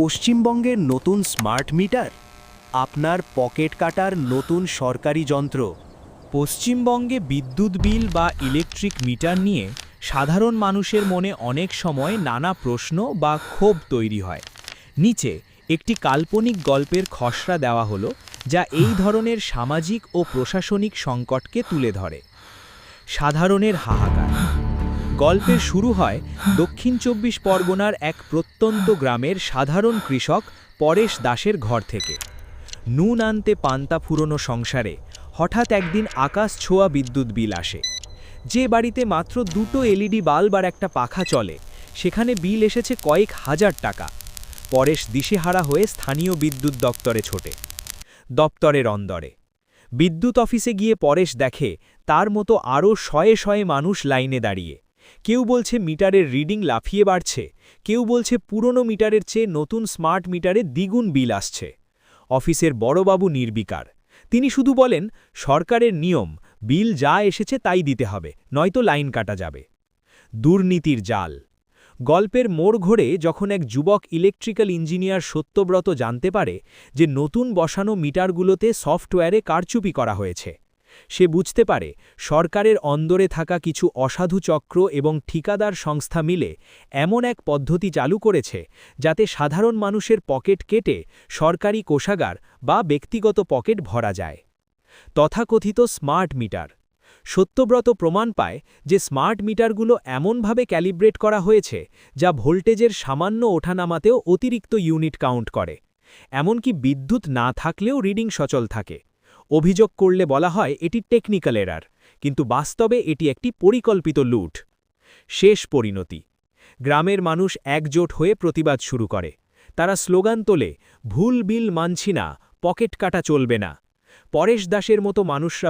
পশ্চিমবঙ্গের নতুন smart meter, আপনার পকেট কাটার নতুন সরকারি যন্ত্র। পশ্চিমবঙ্গে বিদ্যুৎ বিল বা ইলেকট্রিক মিটার নিয়ে সাধারণ মানুষের মনে অনেক সময় নানা প্রশ্ন বা ক্ষোভ তৈরি হয়। নিচে একটি কাল্পনিক গল্পের খসড়া দেওয়া হলো, যা এই ধরনের সামাজিক ও প্রশাসনিক সংকটকে তুলে ধরে। সাধারণের হাহাকার। গল্পের শুরু হয় দক্ষিণ ২৪ পরগনার এক প্রত্যন্ত গ্রামের সাধারণ কৃষক পরেশ দাসের ঘর থেকে। নুন আনতে পান্তা ফুরোনো সংসারে হঠাৎ একদিন আকাশ ছোঁয়া বিদ্যুৎ বিল আসে। যে বাড়িতে মাত্র দুটো এলইডি বাল্ব আর একটা পাখা চলে, সেখানে বিল এসেছে কয়েক হাজার টাকা। পরেশ দিশেহারা হয়ে স্থানীয় বিদ্যুৎ দপ্তরে ছোটে। দপ্তরের অন্দরে বিদ্যুৎ অফিসে গিয়ে পরেশ দেখে তার মতো আরও শয়ে শয়ে মানুষ লাইনে দাঁড়িয়ে। কেউ বলছে মিটারের রিডিং লাফিয়ে বাড়ছে, কেউ বলছে পুরনো মিটারের চেয়ে নতুন স্মার্ট মিটারে দ্বিগুণ বিল আসছে। অফিসের বড়বাবু নির্বিকার। তিনি শুধু বলেন, সরকারের নিয়ম, বিল যা এসেছে তাই দিতে হবে, নয়তো লাইন কাটা যাবে। দুর্নীতির জাল। গল্পের মোড় ঘোরে যখন এক যুবক ইলেকট্রিক্যাল ইঞ্জিনিয়ার সত্যব্রত জানতে পারে যে নতুন বসানো মিটারগুলোতে সফটওয়্যারে কারচুপি করা হয়েছে। সে বুঝতে পারে সরকারের অন্দরে থাকা কিছু অসাধু চক্র এবং ঠিকাদার সংস্থা মিলে এমন এক পদ্ধতি চালু করেছে যাতে সাধারণ মানুষের পকেট কেটে সরকারি কোষাগার বা ব্যক্তিগত পকেট ভরা যায়। তথাকথিত স্মার্ট মিটার। সত্যব্রত প্রমাণ পায় যে স্মার্ট মিটারগুলো এমনভাবে ক্যালিব্রেট করা হয়েছে যা ভোল্টেজের সামান্য ওঠানামাতেও অতিরিক্ত ইউনিট কাউন্ট করে। এমনকি বিদ্যুৎ না থাকলেও রিডিং সচল থাকে। অভিযোগ করলে বলা হয় এটি টেকনিক্যাল এরার, কিন্তু বাস্তবে এটি একটি পরিকল্পিত লুট। শেষ পরিণতি। গ্রামের মানুষ একজোট হয়ে প্রতিবাদ শুরু করে। তারা স্লোগান তোলে, ভুল বিল মানছি না, পকেট কাটা চলবে না। পরেশ দাসের মতো মানুষরা